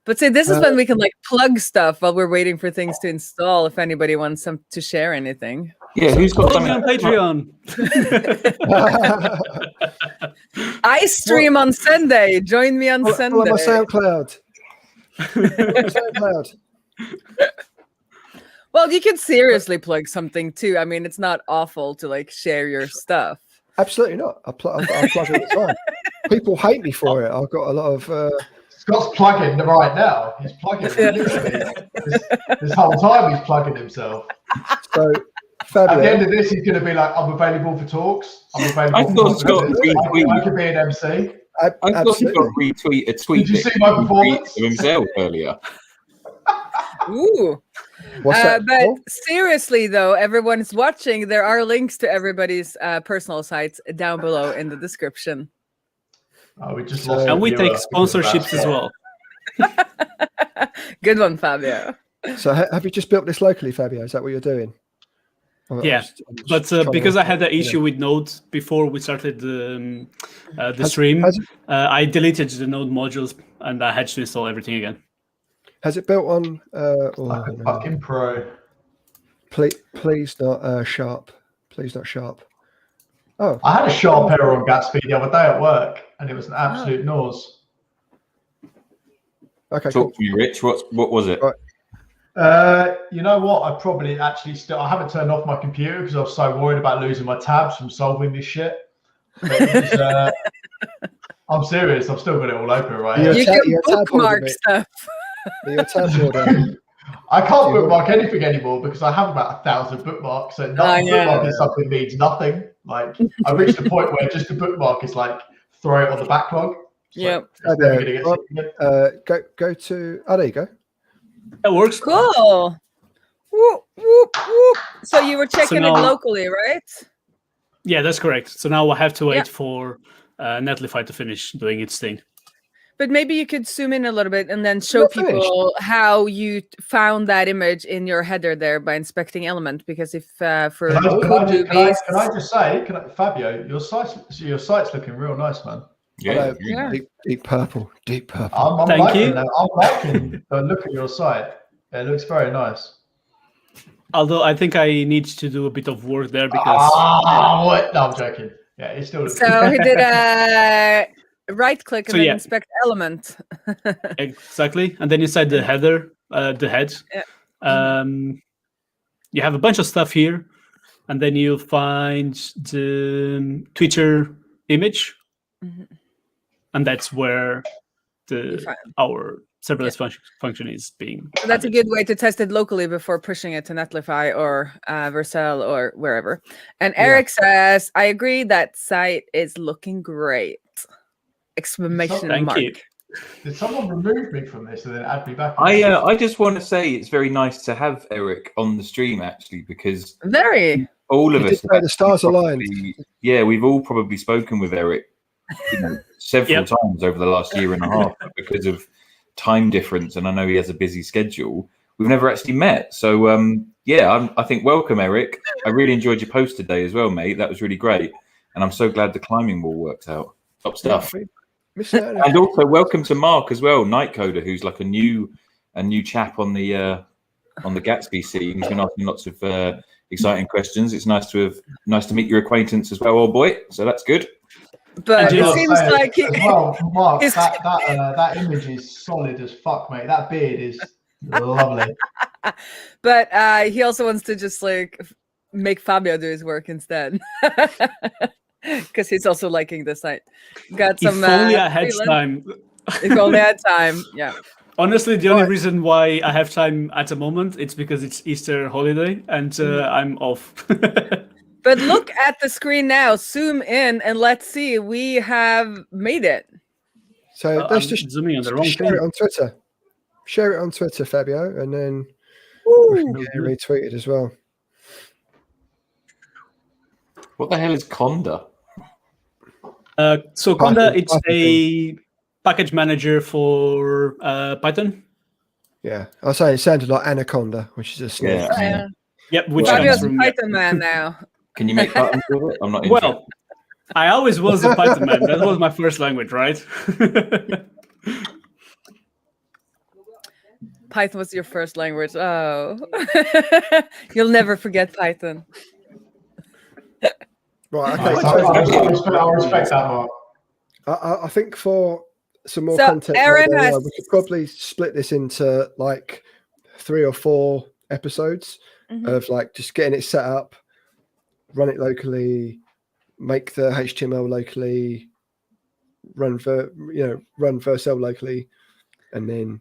But see, this is when we can like plug stuff while we're waiting for things to install. If anybody wants some to share anything. Yeah, who's got something on Patreon? I stream on Sunday. Join me on Sunday. On my SoundCloud. SoundCloud. Well, you can seriously plug something too. I mean, it's not awful to like share your stuff. Absolutely not. I plug it all the time. People hate me for it. I've got a lot of. Scott's plugging right now. He's plugging. This whole time he's plugging himself. So, Fabio, at the end of this, he's going to be like, "I'm available for talks. I'm available." I thought Scott I could be an MC. I thought Scott retweet a tweet. Did you see my performance of himself earlier? Ooh. What's that? But for? seriously, though, everyone's watching. There are links to everybody's personal sites down below in the description. We just So- lost And we the take viewer because of that sponsorships as spot. well. Good one, Fabio. So have you just built this locally, Fabio? Is that what you're doing? Yeah, I'm just But trying because to- I had an yeah. issue with Node before we started the Has- stream, has- I deleted the Node modules and I had to install everything again. Has it built on? Like a fucking pro. Please not sharp. Please not sharp. Oh, I had a sharp error on Gatsby the other day at work, and it was an absolute nose. okay. Talk Cool. to me, Rich. What was it? Right. You know what? I probably actually still. I haven't turned off my computer because I was so worried about losing my tabs from solving this shit. But it was, I'm serious. I've still got it all open right Yeah. here. You tab- can you're a tab holder, bookmark mate. stuff. You're a tab holder. I can't Do you bookmark anything anymore because I have about 1,000 bookmarks. So bookmarking something means nothing. Like I've reached a point where just a bookmark is like throw it on the backlog. It's Yep. like, it's never gonna get Right. seen again. Go to. Oh, there you go. That works. Cool. Whoop, whoop, whoop. So you were checking now- it locally, right? Yeah, that's correct. So now I have to wait Yeah. for Netlify to finish doing its thing. But maybe you could zoom in a little bit and then show Not finished. people how you found that image in your header there by inspecting element. Because if for Can I newbies- just say, Fabio, your site's looking real nice, man. Yeah. Yeah. Deep purple. Deep purple. I'm Thank liking you. that. I'm liking the look at your site. It looks very nice. Although I think I need to do a bit of work there because What? No, I'm joking. Yeah, it still looks So he did a right click and So, then yeah. inspect element. exactly, and then inside the header, the head, Yeah. you have a bunch of stuff here, and then you find the Twitter image, Mhm. and that's where You find- our serverless function is being. So that's a added. good way to test it locally before pushing it to Netlify or Vercel or wherever. And Eric says, I agree that site is looking great. Exclamation Thank mark. you. Did someone remove me from this and then add me back? I just want to say it's very nice to have Eric on the stream actually because Very. all of You us did say the stars aligned. Yeah, we've all probably spoken with Eric, several Yep. times over the last year and a half because of time difference, and I know he has a busy schedule. We've never actually met, so I think welcome, Eric. I really enjoyed your post today as well, mate. That was really great, and I'm so glad the climbing wall worked out. Top stuff. And also welcome to Mark as well, Nightcoder, who's like a new chap on the Gatsby scene. He's been asking lots of exciting questions. It's nice to meet your acquaintance as well, old boy. So that's good. But And it you seems Say like he, as well, Mark, His- that image is solid as fuck, mate. That beard is lovely. but he also wants to just like make Fabio do his work instead. Because he's also liking the site. Got some If only I had freelance- time. If only I had time. Yeah. Honestly, the only reason why I have time at the moment it's because it's Easter holiday and I'm off. But look at the screen now. Zoom in and let's see. We have made it. So I'm let's just zooming on the wrong share thing. it on Twitter. Share it on Twitter, Fabio, and then we can get it retweeted as well. What the hell is Conda? So Conda, it's a package manager for Python. Yeah, I was saying it sounded like Anaconda, which is a snake. Yeah. Yep, which Fabio's comes a from. Python man now. Can you make buttons with it? I'm not into it. Well, I always was a Python man. That was my first language, right? Python was your first language. Oh. You'll never forget Python. Right, I okay. respect that, Mark. I think for some more So, content, Aaron later has- on, we could probably split this into like 3 or 4 episodes of like just getting it set up, run it locally, make the HTML locally, run Vercel locally, and then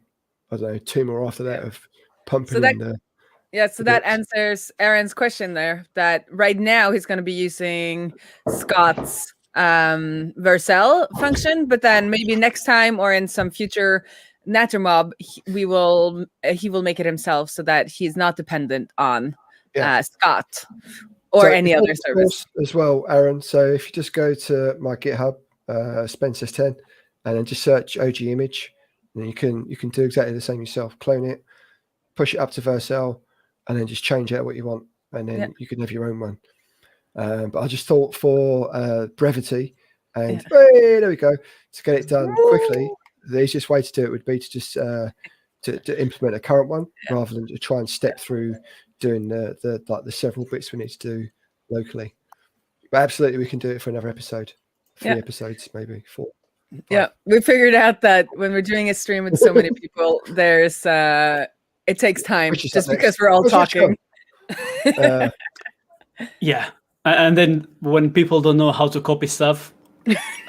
I don't know 2 more after that of pumping So that- in the. Yeah, so that Yes. answers Aaron's question there. That right now he's going to be using Scott's Vercel function, but then maybe next time or in some future Nattermob, he will make it himself so that he's not dependent on Scott or any other service as well, Aaron. So if you just go to my GitHub, Spencer's10, and then just search OG image, and you can do exactly the same yourself. Clone it, push it up to Vercel, and then just change out what you want, and then you can have your own one. But I just thought for brevity and hey, there we go, to get it done quickly, the easiest way to do it would be to just to implement a current one rather than to try and step through doing the several bits we need to do locally. But absolutely, we can do it for another episode, 3 episodes, maybe 4. 5. Yeah, we figured out that when we're doing a stream with so many people, there's it takes time just because we're all talking. Yeah, and then when people don't know how to copy stuff,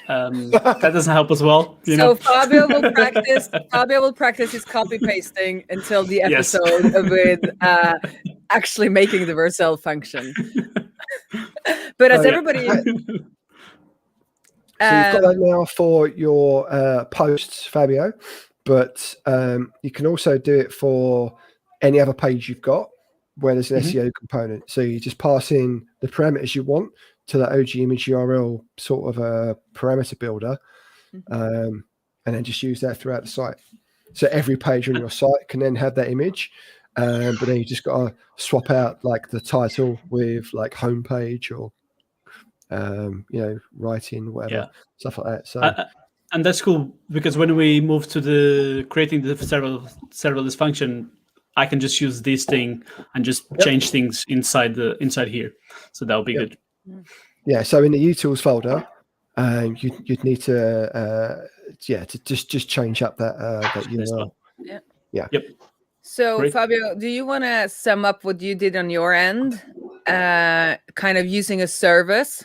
that doesn't help as well. So Fabio will practice his copy pasting until the episode with actually making the Vercel function. But as everybody. So you've got that now for your posts, Fabio, but you can also do it for any other page you've got where there's an SEO component. So you just pass in the parameters you want to that OG image URL sort of a parameter builder, and then just use that throughout the site. So every page on your site can then have that image, but then you just got to swap out like the title with like homepage or writing, whatever, stuff like that. So and that's cool because when we move to the creating the serverless function, I can just use this thing and just change things inside here. So that'll be good. Yeah. So in the utils folder, you'd need to to just change up that URL. Yeah. Yep. So Great. Fabio, do you want to sum up what you did on your end, kind of using a service?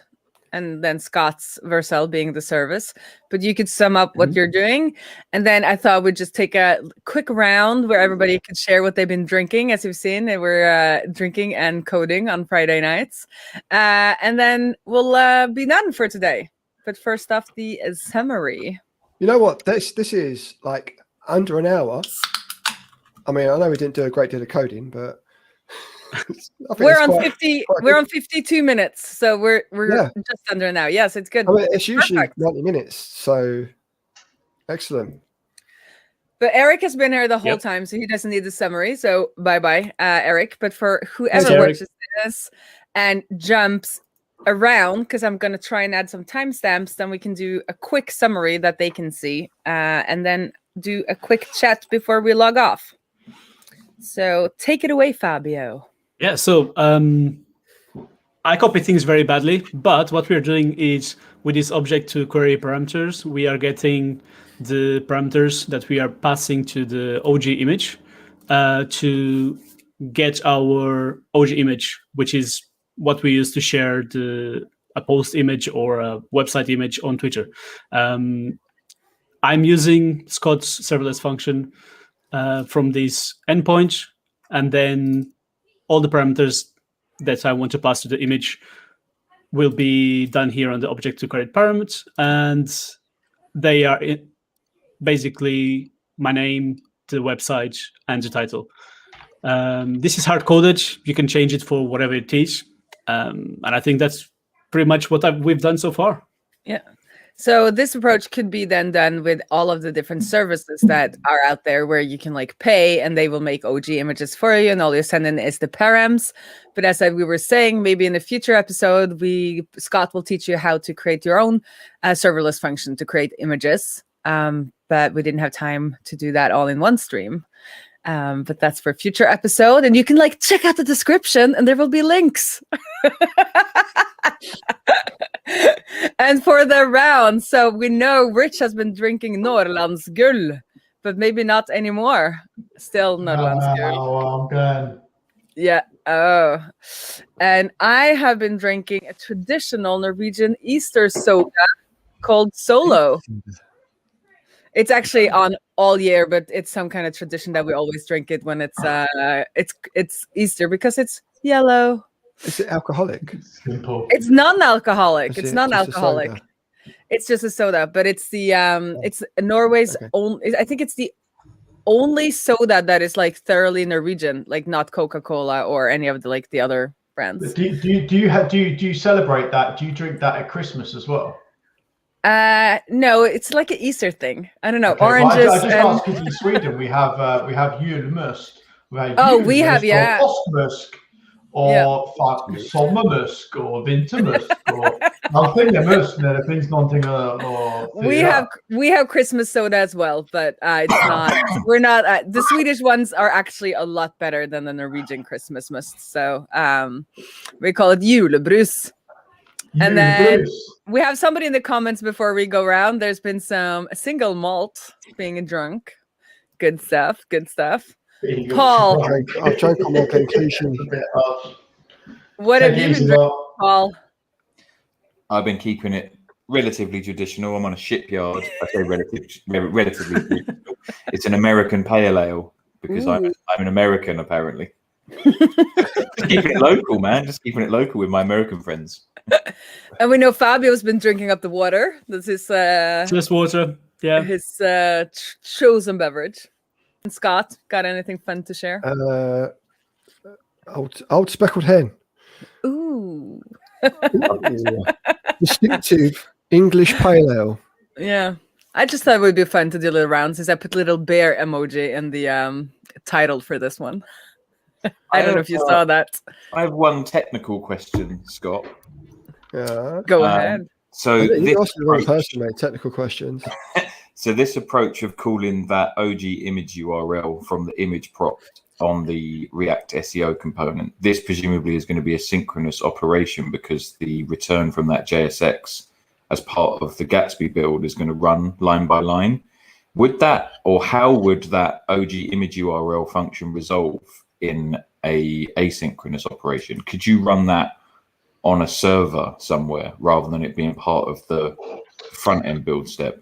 And then Scott's Vercel being the service, but you could sum up what you're doing. And then I thought we'd just take a quick round where everybody could share what they've been drinking. As you've seen, they were drinking and coding on Friday nights. And then we'll be done for today. But first off, the summary. You know what? This is like under an hour. I mean, I know we didn't do a great deal of coding, but we're on 52 minutes, so we're just under now. Yes, it's good. I mean, it's usually 90 minutes, so excellent. But Eric has been here the whole time, so he doesn't need the summary. So bye, Eric. But for whoever watches this and jumps around, because I'm going to try and add some timestamps, then we can do a quick summary that they can see, and then do a quick chat before we log off. So take it away, Fabio. Yeah, so I copy things very badly, but what we're doing is with this object to query parameters, we are getting the parameters that we are passing to the OG image to get our OG image, which is what we use to share a post image or a website image on Twitter. I'm using Scott's serverless function from this endpoint, and then all the parameters that I want to pass to the image will be done here on the object to create parameters, and they are basically my name, the website, and the title. This is hard-coded. You can change it for whatever it is, and I think that's pretty much what we've done so far. Yeah. So this approach could be then done with all of the different services that are out there where you can like pay and they will make OG images for you and all you send in is the params. But as we were saying, maybe in a future episode, Scott will teach you how to create your own serverless function to create images. But we didn't have time to do that all in one stream. But that's for a future episode. And you can like check out the description and there will be links. And for the round, so we know Rich has been drinking Norrlandsgull, but maybe not anymore. Still Norrlandsgull. Oh, I'm going. Yeah. Oh. And I have been drinking a traditional Norwegian Easter soda called Solo. It's actually on all year, but it's some kind of tradition that we always drink it when it's Easter because it's yellow. Is it alcoholic? Simple. It's non-alcoholic. It's non-alcoholic. It's just a soda, but it's the it's Norway's own. I think it's the only soda that is like thoroughly Norwegian, like not Coca-Cola or any of the other brands. Do you celebrate that? Do you drink that at Christmas as well? No, it's like an Easter thing. I don't know. Okay, well, Oranges I just and asked because in Sweden we have julmust. We have we have, julmust or påskmusk or sommarmusk or vintermusk or allting är musk när det finns någonting att fira. we have Christmas soda as well, but it's not. We're not. The Swedish ones are actually a lot better than the Norwegian Christmas must. So we call it julebrus. And then we have somebody in the comments before we go around. There's been some single malt being drunk. Good stuff. Good stuff. Paul, I've drank on my conclusion. what have you been drinking, Paul? I've been keeping it relatively traditional. I'm on a shipyard. I say relatively traditional. It's an American pale ale because I'm an American apparently. Just keeping it local, man. Just keeping it local with my American friends. And we know Fabio's been drinking up the water. This is Just water. Yeah. his chosen beverage. And Scott, got anything fun to share? Old speckled hen. Ooh. Distinctive English pale ale. Yeah. I just thought it would be fun to do little rounds since I put little bear emoji in the title for this one. I don't know if you saw that. I have one technical question, Scott. Go ahead. So You asked the wrong person, mate. Technical questions. So this approach of calling that OG image URL from the image prop on the React SEO component, this presumably is going to be a synchronous operation because the return from that JSX as part of the Gatsby build is going to run line by line. Would that, or how would that OG image URL function resolve in a asynchronous operation? Could you run that on a server somewhere rather than it being part of the front end build step?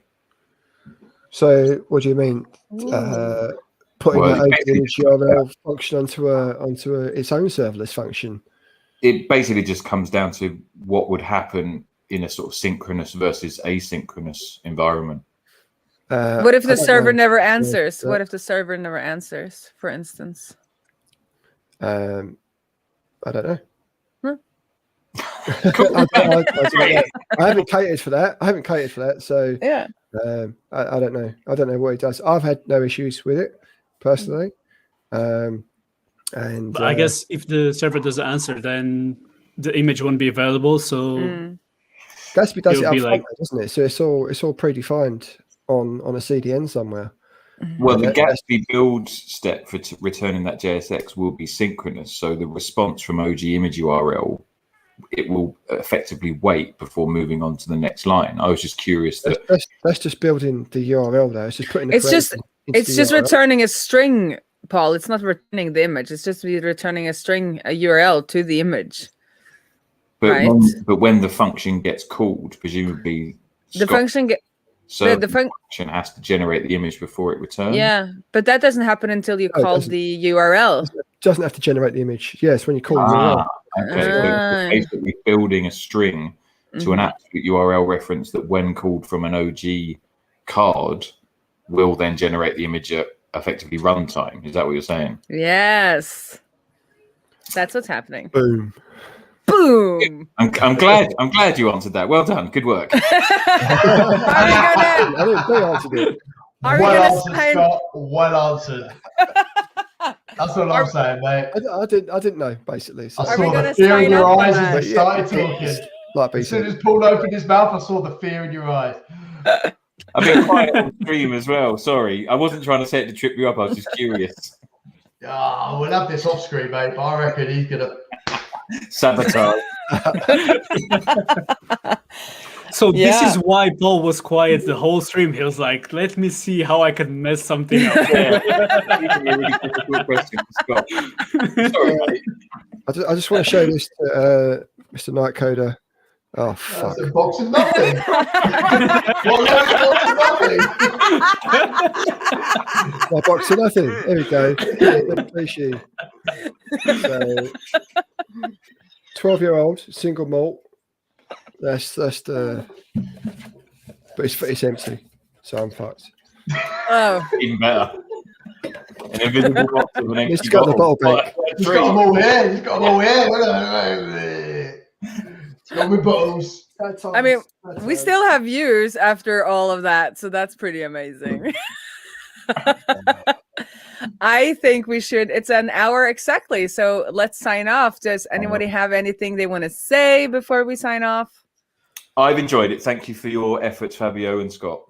So, what do you mean? Putting that image URL function onto its own serverless function? It basically just comes down to what would happen in a sort of synchronous versus asynchronous environment. What if the server never answers? What if the server never answers, for instance? I don't know. I haven't catered for that. So yeah, I don't know. I don't know what it does. I've had no issues with it personally. And I guess if the server doesn't answer, then the image won't be available. So Gatsby does it up be front, doesn't it? So it's all predefined on a CDN somewhere. Well, the Gatsby build step for returning that JSX will be synchronous. So the response from OG image URL, it will effectively wait before moving on to the next line. I was just curious that that's just building the URL though. It's just putting it's just returning a string, Paul. It's not returning the image. It's just returning a string, a URL to the image. But when the function gets called, presumably the function has to generate the image before it returns. Yeah, but that doesn't happen until you call the URL. It doesn't have to generate the image. Yes, when you call the URL. Okay, so basically building a string to an absolute URL reference that when called from an OG card will then generate the image at effectively runtime. Is that what you're saying? Yes. That's what's happening. Boom. Boom. I'm glad you answered that. Well done. Good work. I didn't answer it. Well answered, Scott. Well answered. That's what I'm saying, mate. I didn't know, basically. So. I saw the fear in your eyes as they started talking. As soon as Paul opened his mouth, I saw the fear in your eyes. I've been quiet on stream as well. Sorry. I wasn't trying to say it to trip you up. I was just curious. Yeah, we'll have this off screen, mate, but I reckon he's going to sabotage. So this is why Paul was quiet the whole stream. He was like, let me see how I can mess something up. Sorry, mate. I just want to show this to Mr. Nightcoder. Oh, fuck. That's a box of nothing. My box of nothing. There we go. So, 12-year-old, single malt. That's the, but it's empty, so I'm fucked. Oh, Even better. An invisible box with an empty He's got the bottle bottle. He's got them all here. He's got them all here. He's got my bottles. I mean, we still have views after all of that, so that's pretty amazing. I think we should. It's an hour exactly, so let's sign off. Does anybody have anything they want to say before we sign off? I've enjoyed it. Thank you for your efforts, Fabio and Scott.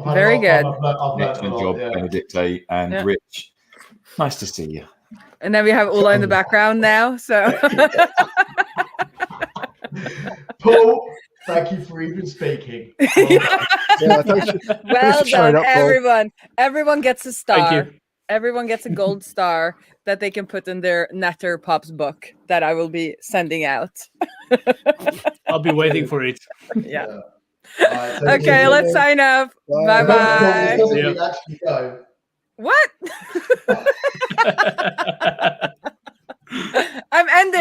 Very good. Excellent job, Benedicte and Rich. Nice to see you. And then we have Ola in the background now. So, Paul, thank you for even speaking. Yeah, thanks for well showing done, up, Paul. everyone. Everyone gets a star. Thank you. Everyone gets a gold star that they can put in their Natterpops book that I will be sending out. I'll be waiting for it. Yeah. Right, Okay, let's sign off. Bye. Bye-bye. Doesn't Yeah. mean actually go. What? I'm ending.